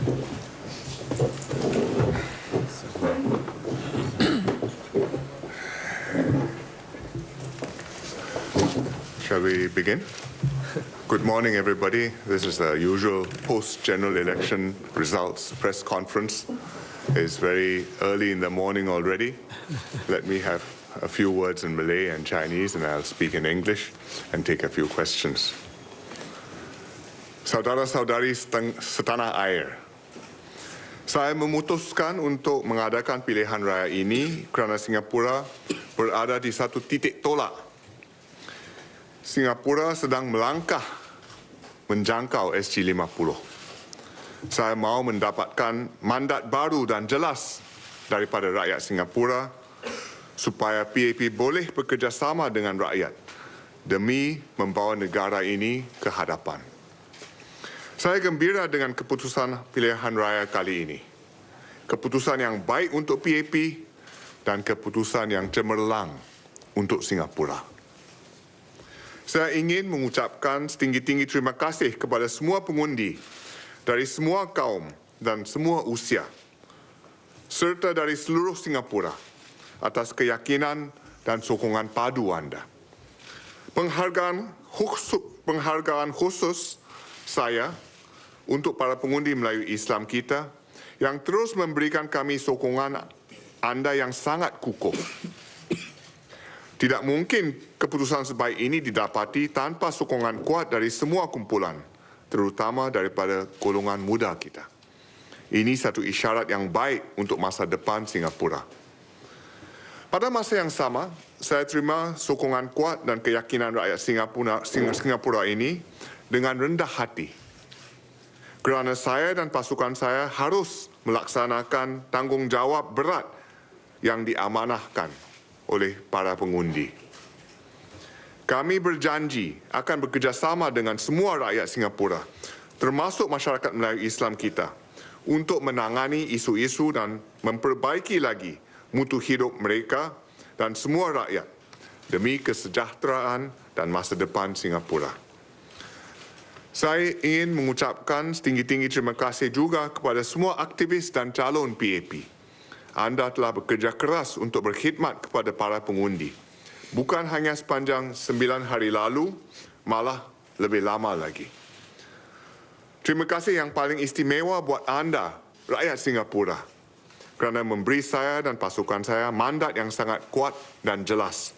Shall we begin? Good morning, everybody. This is the usual post-general election results press conference. It's very early in the morning already. Let me have a few words in Malay and Chinese, and I'll speak in English and take a few questions. Saudara-saudari setanah air, saya memutuskan untuk mengadakan pilihan raya ini kerana Singapura berada di satu titik tolak. Singapura sedang melangkah menjangkau SG50. Saya mahu mendapatkan mandat baru dan jelas daripada rakyat Singapura supaya PAP boleh bekerjasama dengan rakyat demi membawa negara ini ke hadapan. Saya gembira dengan keputusan pilihan raya kali ini. Keputusan yang baik untuk PAP dan keputusan yang cemerlang untuk Singapura. Saya ingin mengucapkan setinggi-tinggi terima kasih kepada semua pengundi dari semua kaum dan semua usia, serta dari seluruh Singapura atas keyakinan dan sokongan padu anda. Penghargaan khusus saya untuk para pengundi Melayu Islam kita yang terus memberikan kami sokongan anda yang sangat kukuh. Tidak mungkin keputusan sebaik ini didapati tanpa sokongan kuat dari semua kumpulan, terutama daripada golongan muda kita. Ini satu isyarat yang baik untuk masa depan Singapura. Pada masa yang sama, saya terima sokongan kuat dan keyakinan rakyat Singapura ini dengan rendah hati. Kerana saya dan pasukan saya harus melaksanakan tanggungjawab berat yang diamanahkan oleh para pengundi. Kami berjanji akan bekerjasama dengan semua rakyat Singapura, termasuk masyarakat Melayu Islam kita, untuk menangani isu-isu dan memperbaiki lagi mutu hidup mereka dan semua rakyat demi kesejahteraan dan masa depan Singapura. Saya ingin mengucapkan setinggi-tinggi terima kasih juga kepada semua aktivis dan calon PAP. Anda telah bekerja keras untuk berkhidmat kepada para pengundi. Bukan hanya sepanjang 9 hari lalu, malah lebih lama lagi. Terima kasih yang paling istimewa buat anda, rakyat Singapura, kerana memberi saya dan pasukan saya mandat yang sangat kuat dan jelas.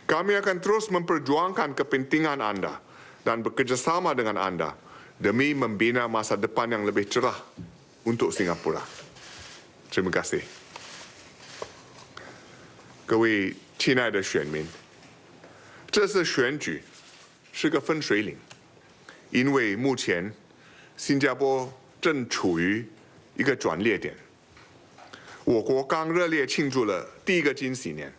Kami akan terus memperjuangkan kepentingan anda dan bekerjasama dengan anda demi membina masa depan yang lebih cerah untuk Singapura. Terima kasih. 各位亲爱的选民，这次选举是个分水岭，因为目前新加坡正处于一个转捩点。我国刚热烈庆祝了第一个金禧年，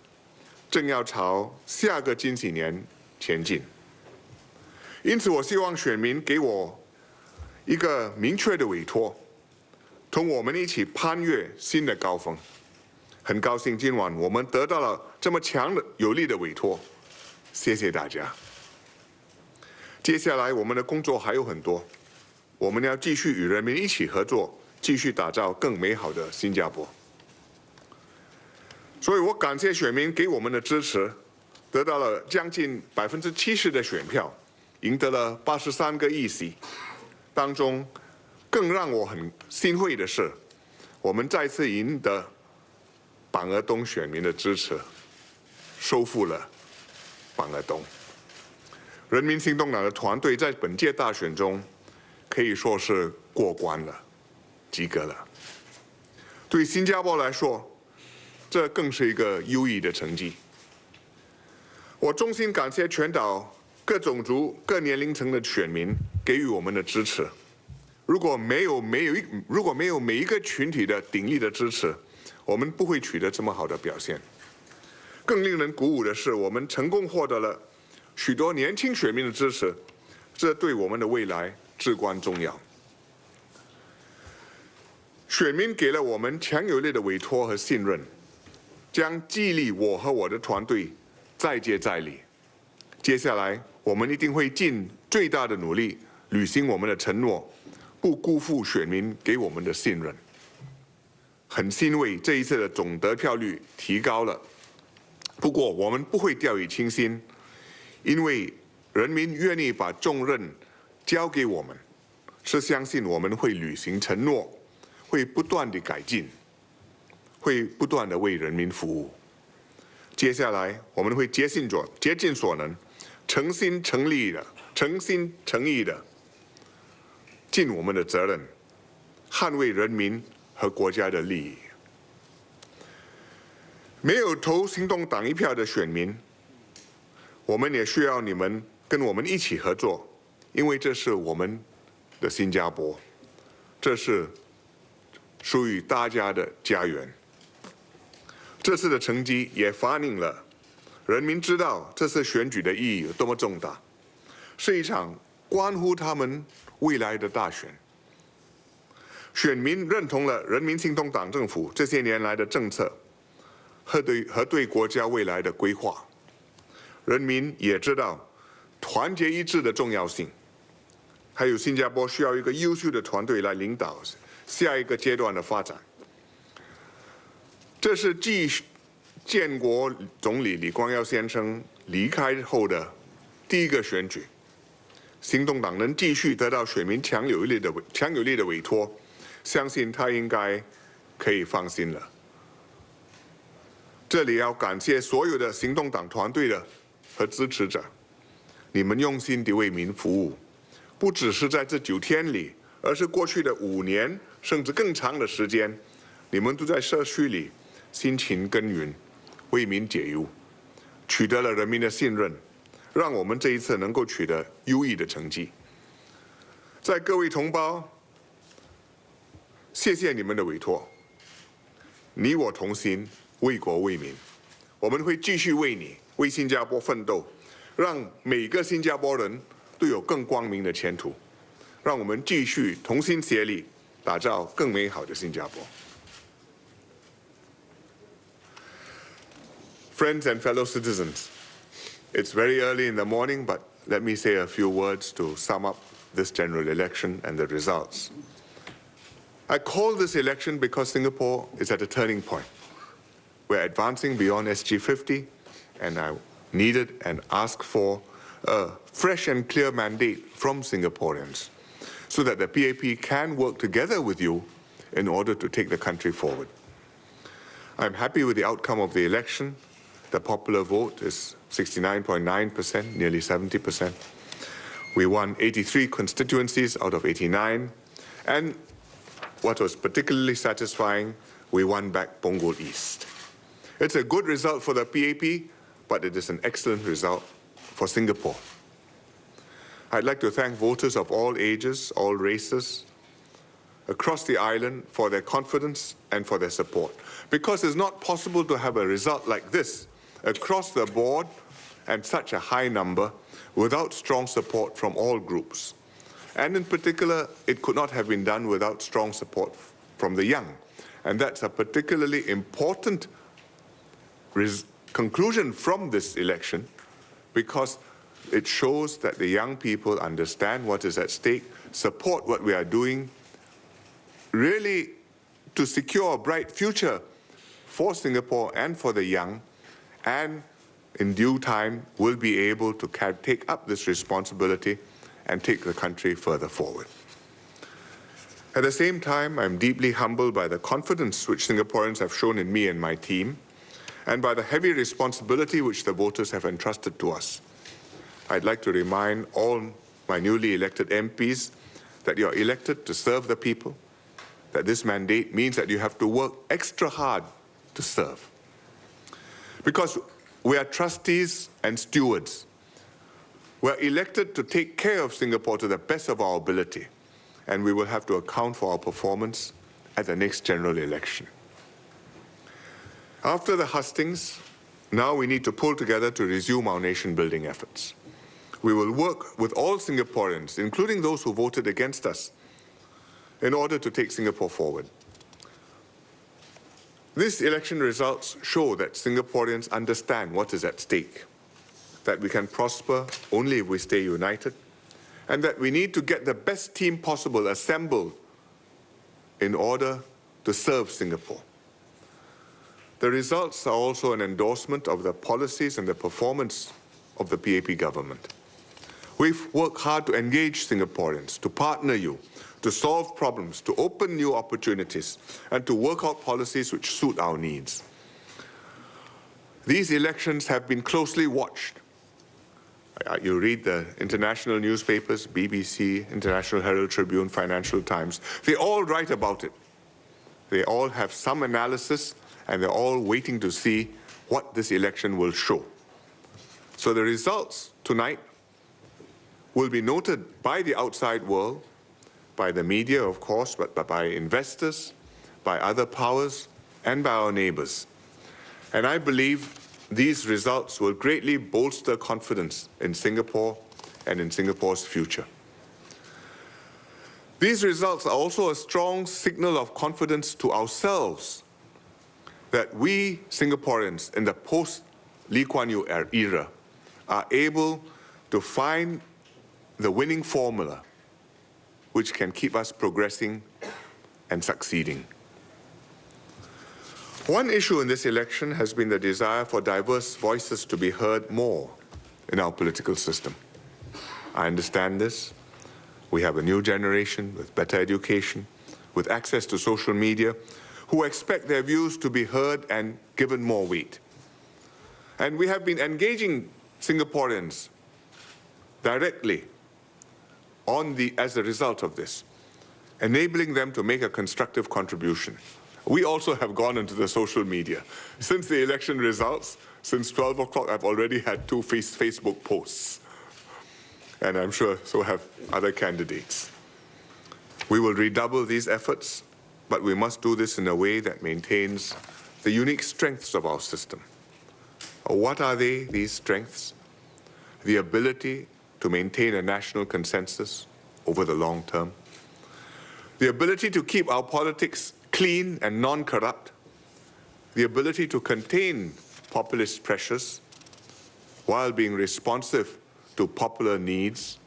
正要朝下个金禧年前进。因此，我希望选民给我一个明确的委托，同我们一起攀越新的高峰。很高兴今晚我们得到了这么强的有力的委托，谢谢大家。接下来我们的工作还有很多，我们要继续与人民一起合作，继续打造更美好的新加坡。所以我感谢选民给我们的支持，得到了将近70%的选票，赢得了83个议席。当中更让我很欣慰的是，我们再次赢得板额东选民的支持，收复了板额东。人民行动党的团队在本届大选中可以说是过关了，及格了。对新加坡来说，这更是一个优异的成绩。我衷心感谢全岛各种族、各年龄层的选民给予我们的支持。如果没有每一个群体的鼎力的支持，我们不会取得这么好的表现。更令人鼓舞的是，我们成功获得了许多年轻选民的支持，这对我们的未来至关重要。选民给了我们强有力的委托和信任，将激励我和我的团队再接再厉。接下来，我们一定会尽最大的努力履行我们的承诺，不辜负选民给我们的信任。很欣慰，这一次的总得票率提高了。不过，我们不会掉以轻心，因为人民愿意把重任交给我们，是相信我们会履行承诺，会不断地改进，会不断地为人民服务。接下来，我们会竭尽所能，诚心诚意的尽我们的责任，捍卫人民和国家的利益。没有投行动党一票的选民，我们也需要你们跟我们一起合作，因为这是我们的新加坡，这是属于大家的家园。这次的成绩也反映了人民知道这次选举的意义有多么重大，是一场关乎他们未来的大选。选民认同了人民行动党政府这些年来的政策和对国家未来的规划。人民也知道团结一致的重要性，还有新加坡需要一个优秀的团队来领导下一个阶段的发展。这是继建国总理李光耀先生离开后的第一个选举，行动党能继续得到选民强有力的委托，相信他应该可以放心了。这里要感谢所有的行动党团队和支持者，你们用心地为民服务，不只是在这9天里，而是过去的5年甚至更长的时间，你们都在社区里辛勤耕耘，为民解忧，取得了人民的信任，让我们这一次能够取得优异的成绩。在各位同胞，谢谢你们的委托，你我同心，为国为民，我们会继续为你、为新加坡奋斗，让每个新加坡人都有更光明的前途。让我们继续同心协力，打造更美好的新加坡。Friends and fellow citizens, it's very early in the morning, but let me say a few words to sum up this general election and the results. I call this election because Singapore is at a turning point. We're advancing beyond SG50, and I needed and asked for a fresh and clear mandate from Singaporeans so that the PAP can work together with you in order to take the country forward. I'm happy with the outcome of the election. The popular vote is 69.9%, nearly 70%. We won 83 constituencies out of 89, and what was particularly satisfying, we won back Punggol East. It's a good result for the PAP, but it is an excellent result for Singapore. I'd like to thank voters of all ages, all races, across the island for their confidence and for their support. Because it's not possible to have a result like this across the board and such a high number without strong support from all groups. And in particular, it could not have been done without strong support from the young. And that's a particularly important conclusion from this election, because it shows that the young people understand what is at stake, support what we are doing, really to secure a bright future for Singapore and for the young, and in due time will be able to take up this responsibility and take the country further forward. At the same time, I'm deeply humbled by the confidence which Singaporeans have shown in me and my team, and by the heavy responsibility which the voters have entrusted to us. I'd like to remind all my newly elected MPs that you're elected to serve the people, that this mandate means that you have to work extra hard to serve. Because we are trustees and stewards. We're elected to take care of Singapore to the best of our ability, and we will have to account for our performance at the next general election. After the hustings, now we need to pull together to resume our nation-building efforts. We will work with all Singaporeans, including those who voted against us, in order to take Singapore forward. These election results show that Singaporeans understand what is at stake, that we can prosper only if we stay united, and that we need to get the best team possible assembled in order to serve Singapore. The results are also an endorsement of the policies and the performance of the PAP government. We've worked hard to engage Singaporeans, to partner you, to solve problems, to open new opportunities, and to work out policies which suit our needs. These elections have been closely watched. You read the international newspapers, BBC, International Herald Tribune, Financial Times. They all write about it. They all have some analysis, and they're all waiting to see what this election will show. So the results tonight will be noted by the outside world, by the media, of course, but by investors, by other powers, and by our neighbors. And I believe these results will greatly bolster confidence in Singapore and in Singapore's future. These results are also a strong signal of confidence to ourselves that we Singaporeans in the post-Lee Kuan Yew era are able to find the winning formula which can keep us progressing and succeeding. One issue in this election has been the desire for diverse voices to be heard more in our political system. I understand this. We have a new generation with better education, with access to social media, who expect their views to be heard and given more weight. And we have been engaging Singaporeans directly as a result of this, enabling them to make a constructive contribution. We also have gone into the social media. Since the election results, since 12 o'clock, I've already had 2 Facebook posts. And I'm sure so have other candidates. We will redouble these efforts, but we must do this in a way that maintains the unique strengths of our system. What are they, these strengths? The ability to maintain a national consensus over the long term. The ability to keep our politics clean and non-corrupt. The ability to contain populist pressures while being responsive to popular needs.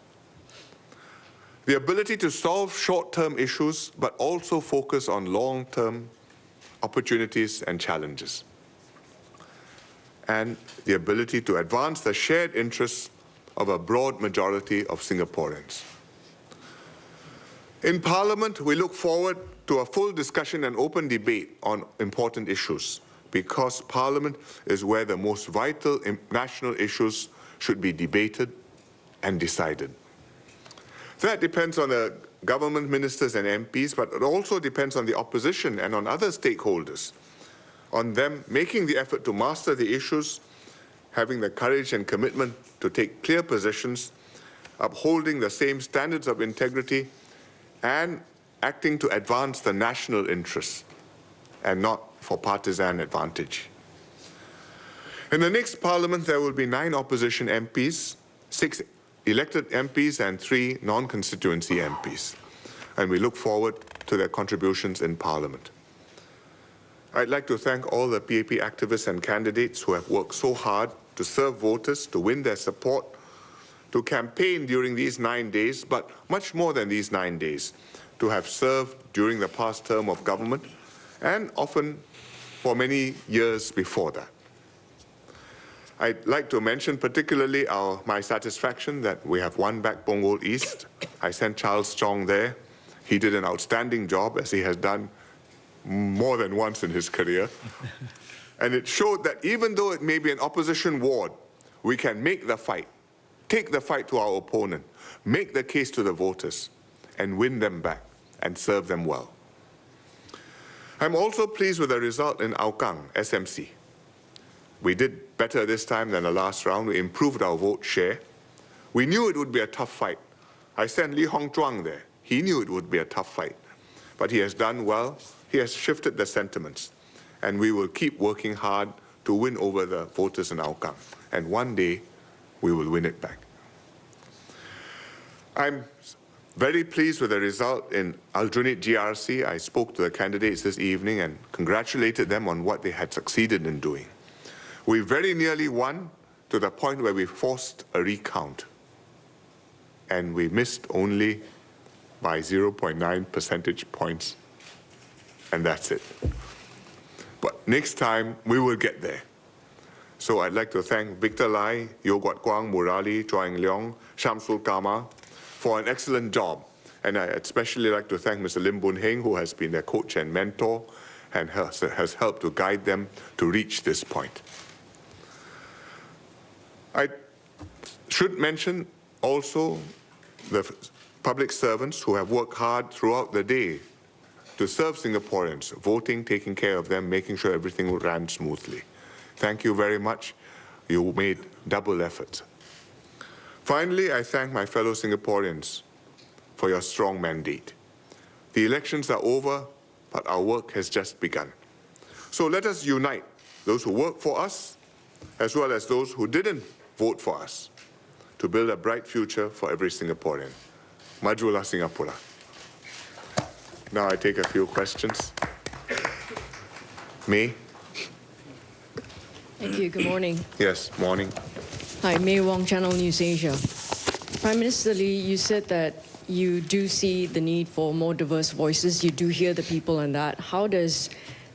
The ability to solve short-term issues, but also focus on long-term opportunities and challenges. And the ability to advance the shared interests of a broad majority of Singaporeans. In Parliament, we look forward to a full discussion and open debate on important issues, because Parliament is where the most vital national issues should be debated and decided. That depends on the government ministers and MPs, but it also depends on the opposition and on other stakeholders, on them making the effort to master the issues, having the courage and commitment to take clear positions, upholding the same standards of integrity, and acting to advance the national interests and not for partisan advantage. In the next Parliament, there will be 9 opposition MPs, 6 elected MPs, and 3 non-constituency MPs. And we look forward to their contributions in Parliament. I'd like to thank all the PAP activists and candidates who have worked so hard to serve voters, to win their support, to campaign during these 9 days, but much more than these 9 days, to have served during the past term of government, and often for many years before that. I'd like to mention particularly my satisfaction that we have won back Punggol East. I sent Charles Chong there. He did an outstanding job, as he has done more than once in his career. And it showed that even though it may be an opposition ward, we can make the fight, take the fight to our opponent, make the case to the voters, and win them back and serve them well. I'm also pleased with the result in Hougang, SMC. We did better this time than the last round. We improved our vote share. We knew it would be a tough fight. I sent Ng Wai Choong there. He knew it would be a tough fight. But he has done well. He has shifted the sentiments. And we will keep working hard to win over the voters in Hougang. And one day, we will win it back. I'm very pleased with the result in Aljunied GRC. I spoke to the candidates this evening and congratulated them on what they had succeeded in doing. We very nearly won to the point where we forced a recount. and we missed only by 0.9 percentage points, and that's it. But next time, we will get there. So I'd like to thank Victor Lai, Yo Guat Kwang, Murali, Chua Eng Leong, Shamsul Kama for an excellent job. And I'd especially like to thank Mr. Lim Boon Heng, who has been their coach and mentor and has helped to guide them to reach this point. I should mention also the public servants who have worked hard throughout the day to serve Singaporeans, voting, taking care of them, making sure everything ran smoothly. Thank you very much. You made double efforts. Finally, I thank my fellow Singaporeans for your strong mandate. The elections are over, but our work has just begun. So let us unite those who work for us, as well as those who didn't vote for us, to build a bright future for every Singaporean. Majulah Singapura. Now I take a few questions. May? Thank you. Good morning. Yes, morning. Hi, May Wong, Channel News Asia. Prime Minister Lee, you said that you do see the need for more diverse voices. You do hear the people on that. How does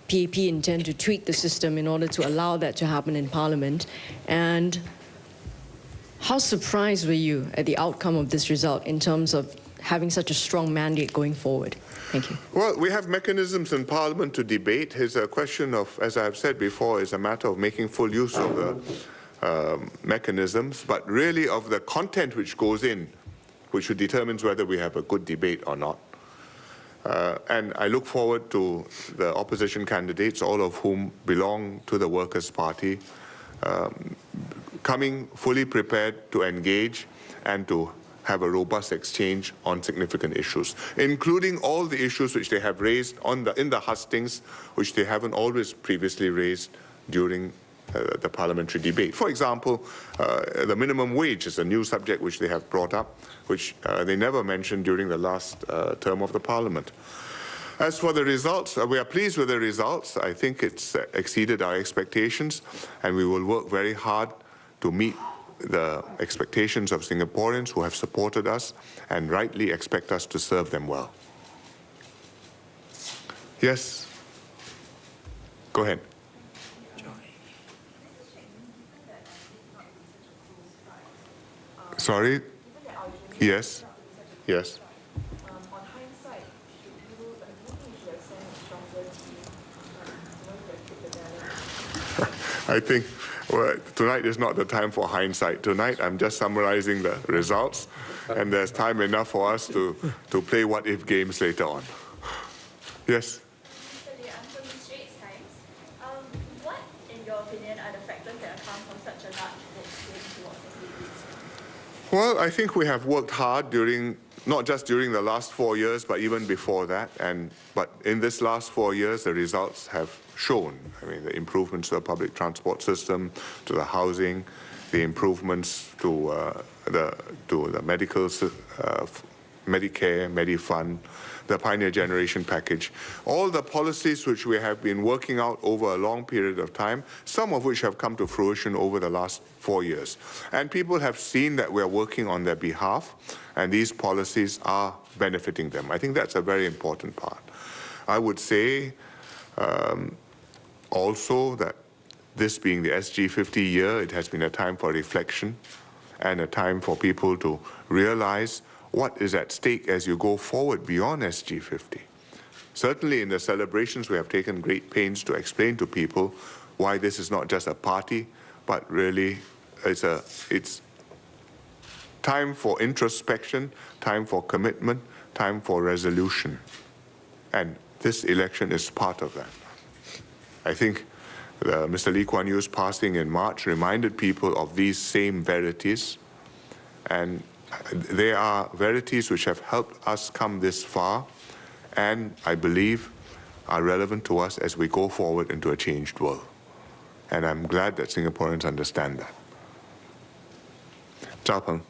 PAP intend to tweak the system in order to allow that to happen in Parliament? And how surprised were you at the outcome of this result in terms of having such a strong mandate going forward? Thank you. Well, we have mechanisms in Parliament to debate. It's a question of, as I've said before, is a matter of making full use of the mechanisms, but really of the content which goes in, which determines whether we have a good debate or not. And I look forward to the opposition candidates, all of whom belong to the Workers' Party, coming fully prepared to engage and to have a robust exchange on significant issues, including all the issues which they have raised in the hustings, which they haven't always previously raised during the parliamentary debate. For example, the minimum wage is a new subject which they have brought up, which they never mentioned during the last term of the parliament. As for the results, we are pleased with the results. I think it's exceeded our expectations, and we will work very hard to meet the expectations of Singaporeans who have supported us and rightly expect us to serve them well. Yes? Go ahead. Sorry? Yes? Yes? On hindsight, I think tonight is not the time for hindsight. Tonight, I'm just summarizing the results, and there's time enough for us to play what-if games later on. Yes? Mr. Lee, I'm from the Straits Times. What, in your opinion, are the factors that account for such a large vote swing towards the PAP? Well, I think we have worked hard not just during the last 4 years, but even before that. But in this last 4 years, the results have shown. I mean, the improvements to the public transport system, to the housing, the improvements to the medical, Medicare, Medifund, the Pioneer Generation Package, all the policies which we have been working out over a long period of time, some of which have come to fruition over the last 4 years. And people have seen that we're working on their behalf, and these policies are benefiting them. I think that's a very important part. I would say also that this being the SG50 year, it has been a time for reflection and a time for people to realize what is at stake as you go forward beyond SG50. Certainly in the celebrations, we have taken great pains to explain to people why this is not just a party, but really it's time for introspection, time for commitment, time for resolution. And this election is part of that. I think Mr. Lee Kuan Yew's passing in March reminded people of these same verities, and they are verities which have helped us come this far, and I believe are relevant to us as we go forward into a changed world. And I'm glad that Singaporeans understand that. Zhao Peng.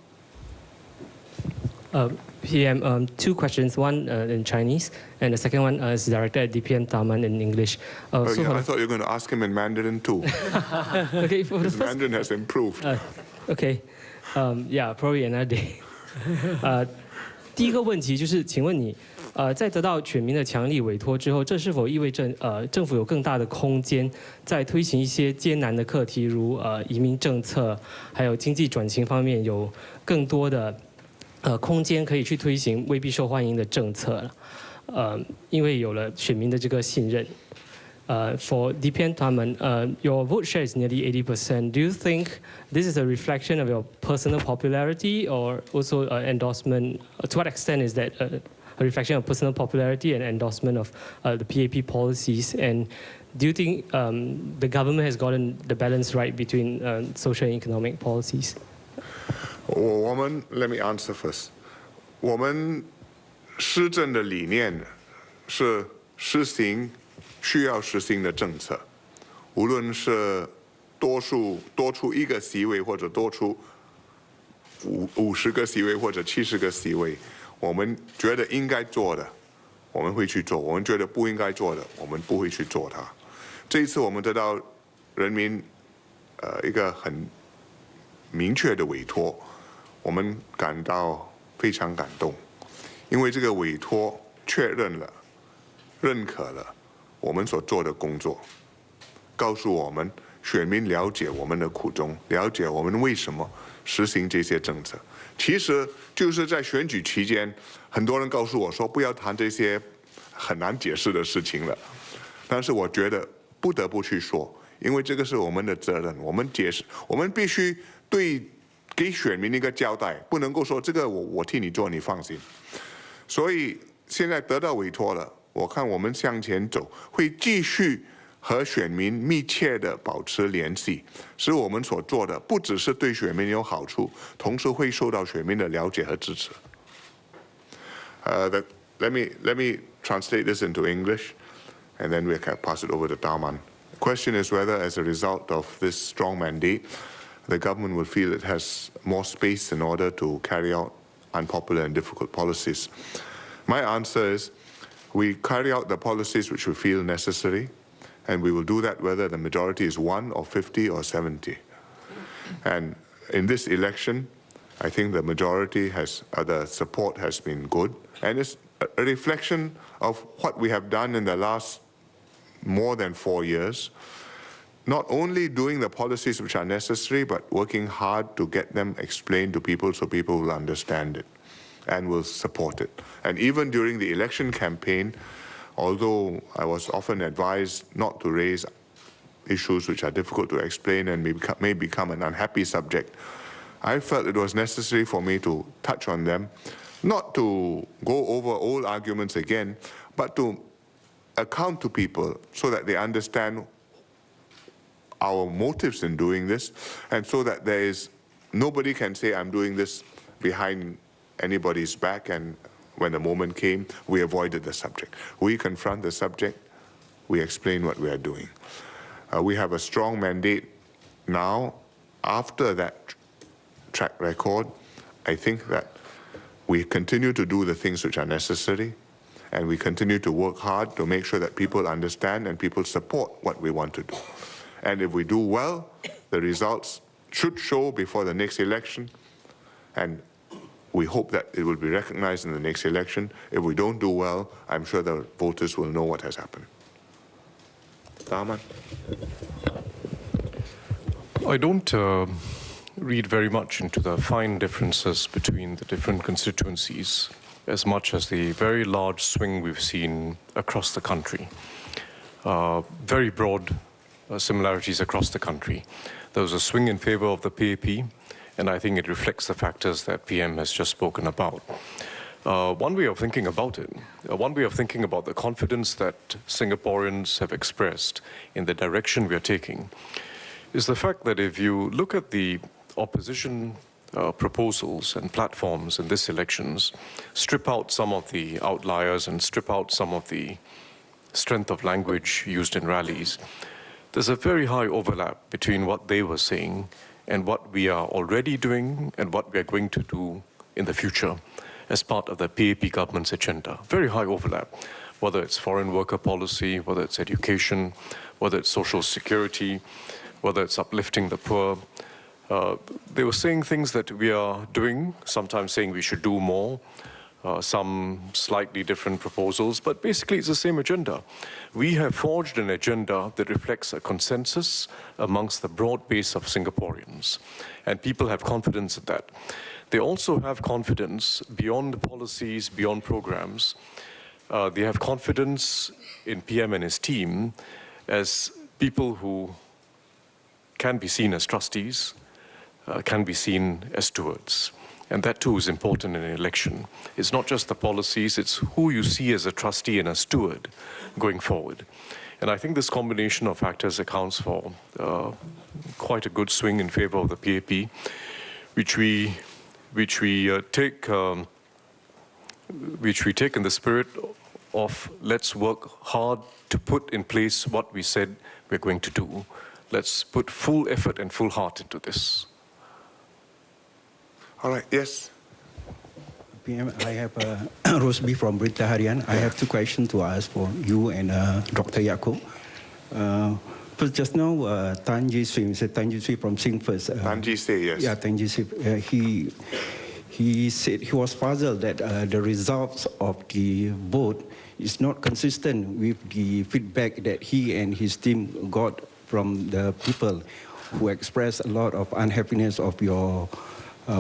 PM, two questions, one in Chinese, and the second one is directed at DPM Taman in English. I thought you were going to ask him in Mandarin too. Okay, for the His Mandarin has improved. Okay, yeah, probably another day. 第一个问题就是，请问你，在得到选民的强力委托之后，这是否意味着政府有更大的空间在推行一些艰难的课题，如移民政策，还有经济转型方面有更多的空间可以去推行未必受欢迎的政策了？因为有了选民的这个信任。For DPN Taman, your vote share is nearly 80%. Do you think this is a reflection of your personal popularity or also endorsement? To what extent is that a reflection of personal popularity and endorsement of the PAP policies? And do you think the government has gotten the balance right between social and economic policies? Let me answer first. 我们施政的理念是实行需要实行的政策，无论是多出一个席位，或者多出50个席位，或者70个席位，我们觉得应该做的，我们会去做；我们觉得不应该做的，我们不会去做它。这一次我们得到人民一个很明确的委托，我们感到非常感动，因为这个委托确认了、认可了我们所做的工作，告诉我们选民了解我们的苦衷，了解我们为什么实行这些政策。其实就是在选举期间，很多人告诉我说不要谈这些很难解释的事情了，但是我觉得不得不去说，因为这个是我们的责任，我们解释，我们必须给选民一个交代，不能够说这个我替你做，你放心。所以现在得到委托了。我看我们向前走，会继续和选民密切的保持联系，使我们所做的不只是对选民有好处，同时会受到选民的了解和支持。Let me translate this into English, and then we can pass it over to Taman. The question is whether, as a result of this strong mandate, the government will feel it has more space in order to carry out unpopular and difficult policies. My answer is, we carry out the policies which we feel necessary, and we will do that whether the majority is 1 or 50 or 70. And in this election, I think the majority the support has been good, and it's a reflection of what we have done in the last more than 4 years. Not only doing the policies which are necessary, but working hard to get them explained to people so people will understand it and will support it. And even during the election campaign, although I was often advised not to raise issues which are difficult to explain and may become an unhappy subject, I felt it was necessary for me to touch on them, not to go over old arguments again, but to account to people so that they understand our motives in doing this, and so that nobody can say I'm doing this behind anybody's back, and when the moment came, we avoided the subject. We confront the subject, we explain what we are doing. We have a strong mandate now. After that track record, I think that we continue to do the things which are necessary, and we continue to work hard to make sure that people understand and people support what we want to do. And if we do well, the results should show before the next election, and we hope that it will be recognized in the next election. If we don't do well, I'm sure the voters will know what has happened. Taman? I don't read very much into the fine differences between the different constituencies as much as the very large swing we've seen across the country. Very broad similarities across the country. There was a swing in favor of the PAP, and I think it reflects the factors that PM has just spoken about. One way of thinking about it, one way of thinking about the confidence that Singaporeans have expressed in the direction we are taking, is the fact that if you look at the opposition proposals and platforms in this elections, strip out some of the outliers and strip out some of the strength of language used in rallies, there's a very high overlap between what they were saying and what we are already doing and what we are going to do in the future as part of the PAP government's agenda. Very high overlap, whether it's foreign worker policy, whether it's education, whether it's social security, whether it's uplifting the poor. They were saying things that we are doing, sometimes saying we should do more, some slightly different proposals, but basically it's the same agenda. We have forged an agenda that reflects a consensus amongst the broad base of Singaporeans, and people have confidence in that. They also have confidence beyond policies, beyond programs. They have confidence in PM and his team as people who can be seen as trustees, can be seen as stewards. And that too is important in an election. It's not just the policies, it's who you see as a trustee and a steward going forward. And I think this combination of factors accounts for quite a good swing in favor of the PAP, which we take in the spirit of let's work hard to put in place what we said we're going to do. Let's put full effort and full heart into this. All right, yes. PM, I have Rosby from Berita Harian. I have two questions to ask for you and Dr. Yaacob. First, just now, Tan Ji Sui, Mr. Tan Ji Sui from Sing First. Tan Ji Sui, yes. Yeah, Tan Ji Sui. He said he was puzzled that the results of the vote is not consistent with the feedback that he and his team got from the people who expressed a lot of unhappiness of your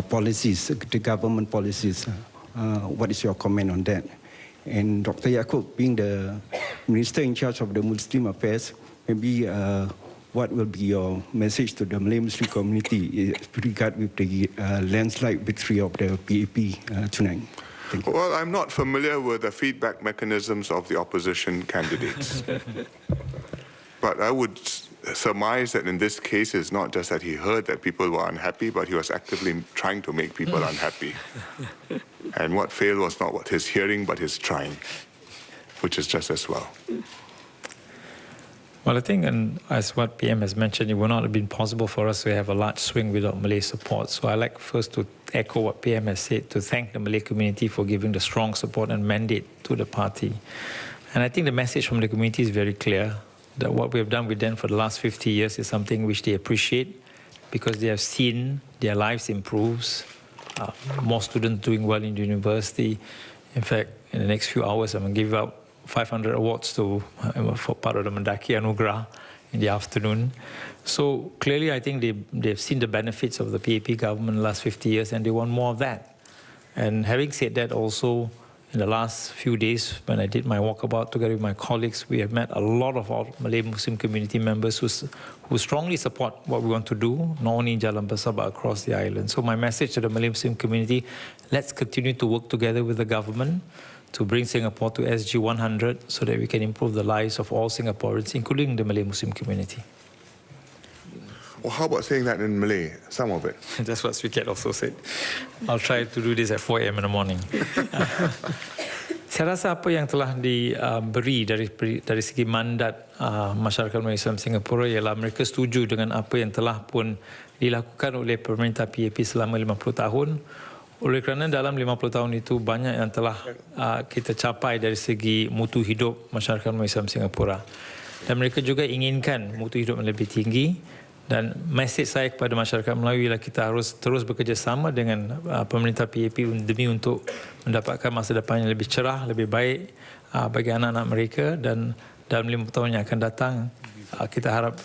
policies, the government policies. What is your comment on that? And Dr. Yaacob, being the minister in charge of the Muslim affairs, maybe what will be your message to the Malay Muslim community with regard with the landslide victory of the PAP tonight? Thank you. Well, I'm not familiar with the feedback mechanisms of the opposition candidates. But I would surmise that in this case, it's not just that he heard that people were unhappy, but he was actively trying to make people unhappy. And what failed was not what his hearing, but his trying, which is just as well. Well, I think, and as what PM has mentioned, it would not have been possible for us to have a large swing without Malay support. So I'd like first to echo what PM has said, to thank the Malay community for giving the strong support and mandate to the party. And I think the message from the community is very clear, that what we have done with them for the last 50 years is something which they appreciate, because they have seen their lives improve, more students doing well in the university. In fact, in the next few hours, I'm going to give out 500 awards for part of the Mendaki Anugerah in the afternoon. So clearly, I think they've seen the benefits of the PAP government in the last 50 years, and they want more of that. And having said that, also, in the last few days, when I did my walkabout together with my colleagues, we have met a lot of our Malay Muslim community members who strongly support what we want to do, not only in Jalan Besar, but across the island. So my message to the Malay Muslim community, let's continue to work together with the government to bring Singapore to SG 100 so that we can improve the lives of all Singaporeans, including the Malay Muslim community. Well, how about saying that in Malay, some of it? That's what Swikat also said. I'll try to do this at 4 a.m. in the morning. Saya rasa apa yang telah diberi dari segi mandat masyarakat Melayu Islam Singapura ialah mereka setuju dengan apa yang telah pun dilakukan oleh pemerintah PAP selama 50 tahun. Oleh kerana dalam 50 tahun itu banyak yang telah kita capai dari segi mutu hidup masyarakat Melayu Islam Singapura. Dan mereka juga inginkan mutu hidup yang lebih tinggi. Dan mesej saya kepada masyarakat Melayu ialah kita harus terus bekerjasama dengan pemerintah PAP demi untuk mendapatkan masa depan yang lebih cerah, lebih baik bagi anak-anak mereka, dan dalam 50 tahun yang akan datang kita harap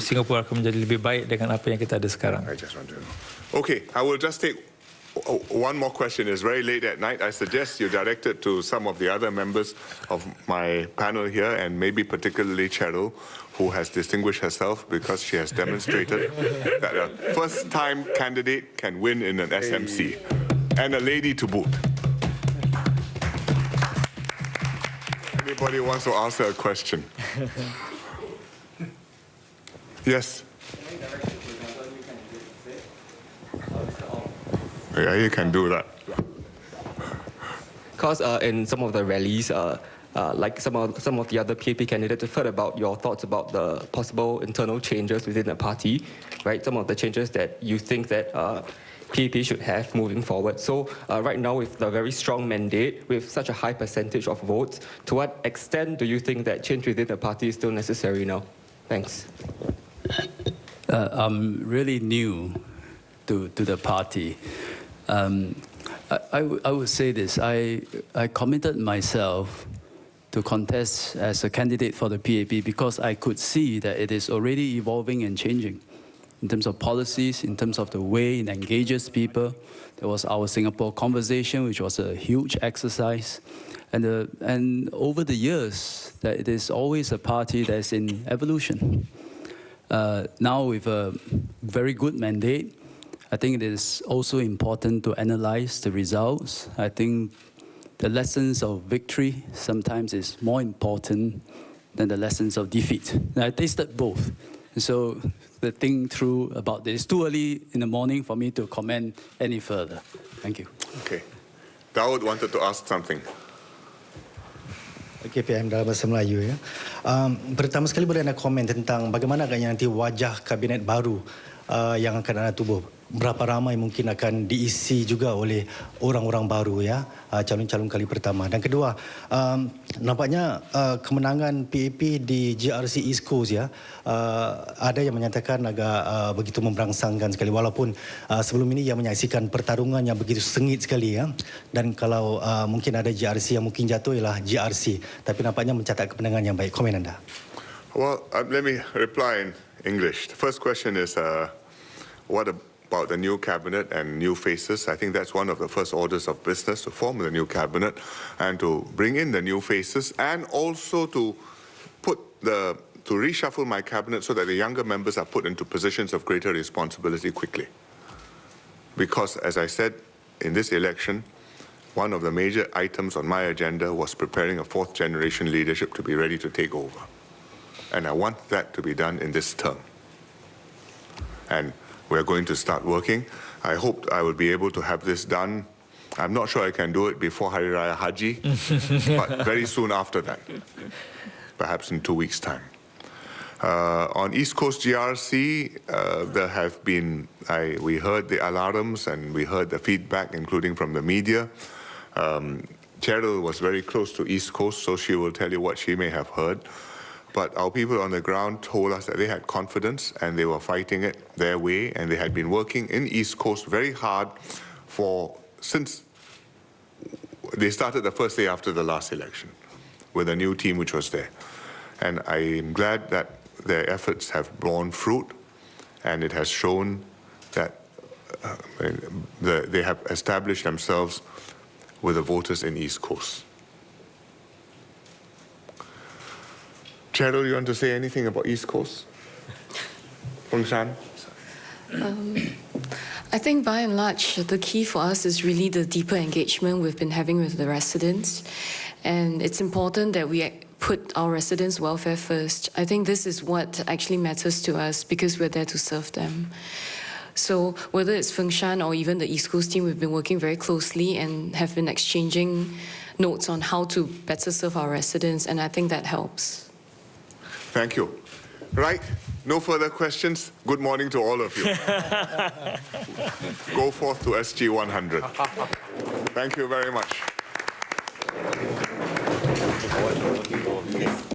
Singapura akan menjadi lebih baik dengan apa yang kita ada sekarang. Okay, I will just take one more question. It's very late at night. I suggest you direct it to some of the other members of my panel here, and maybe particularly Cheryl, who has distinguished herself because she has demonstrated that a first-time candidate can win in an SMC, and a lady to boot. Anybody wants to ask her a question? Yes. Yeah, you can do that. Because in some of the rallies, like some of the other PAP candidates, we've heard about your thoughts about the possible internal changes within the party, right? Some of the changes that you think that PAP should have moving forward. So right now, with the very strong mandate, with such a high percentage of votes, to what extent do you think that change within the party is still necessary now? Thanks. I'm really new to the party. I would say this, I committed myself to contest as a candidate for the PAP because I could see that it is already evolving and changing in terms of policies, in terms of the way it engages people. There was our Singapore conversation, which was a huge exercise. And over the years, that it is always a party that's in evolution. Now with a very good mandate, I think it is also important to analyze the results. I think the lessons of victory sometimes is more important than the lessons of defeat. And I tasted both. And so the thing through about this, it's too early in the morning for me to comment any further. Thank you. Okay. Daud wanted to ask something. Okay, PM dalam bahasa Melayu ya. Pertama sekali boleh anda komen tentang bagaimana agaknya nanti wajah kabinet baru yang akan anda tubuh. Berapa ramai mungkin akan diisi juga oleh orang-orang baru ya, calon-calon kali pertama. Dan kedua, nampaknya kemenangan PAP di GRC East Coast ya, ada yang menyatakan agak begitu memberangsangkan sekali walaupun sebelum ini ia menyaksikan pertarungan yang begitu sengit sekali ya. Dan kalau mungkin ada GRC yang mungkin jatuh ialah GRC, tapi nampaknya mencatat kemenangan yang baik. Komen anda. Well, let me reply in English. The first question is, what about the new cabinet and new faces? I think that's one of the first orders of business, to form the new cabinet and to bring in the new faces, and also to reshuffle my cabinet so that the younger members are put into positions of greater responsibility quickly. Because, as I said, in this election, one of the major items on my agenda was preparing a fourth generation leadership to be ready to take over. And I want that to be done in this term. And we're going to start working. I hope I will be able to have this done. I'm not sure I can do it before Hari Raya Haji, but very soon after that, perhaps in 2 weeks' time. On East Coast GRC, there have been, we heard the alarms and we heard the feedback, including from the media. Cheryl was very close to East Coast, so she will tell you what she may have heard. But our people on the ground told us that they had confidence and they were fighting it their way, and they had been working in East Coast very hard since they started the first day after the last election with a new team which was there. And I'm glad that their efforts have borne fruit, and it has shown that they have established themselves with the voters in East Coast. Cheryl, you want to say anything about East Coast? Feng Shan? I think by and large, the key for us is really the deeper engagement we've been having with the residents. And it's important that we put our residents' welfare first. I think this is what actually matters to us because we're there to serve them. So whether it's Feng Shan or even the East Coast team, we've been working very closely and have been exchanging notes on how to better serve our residents, and I think that helps. Thank you. Right, no further questions. Good morning to all of you. Go forth to SG 100. Thank you very much.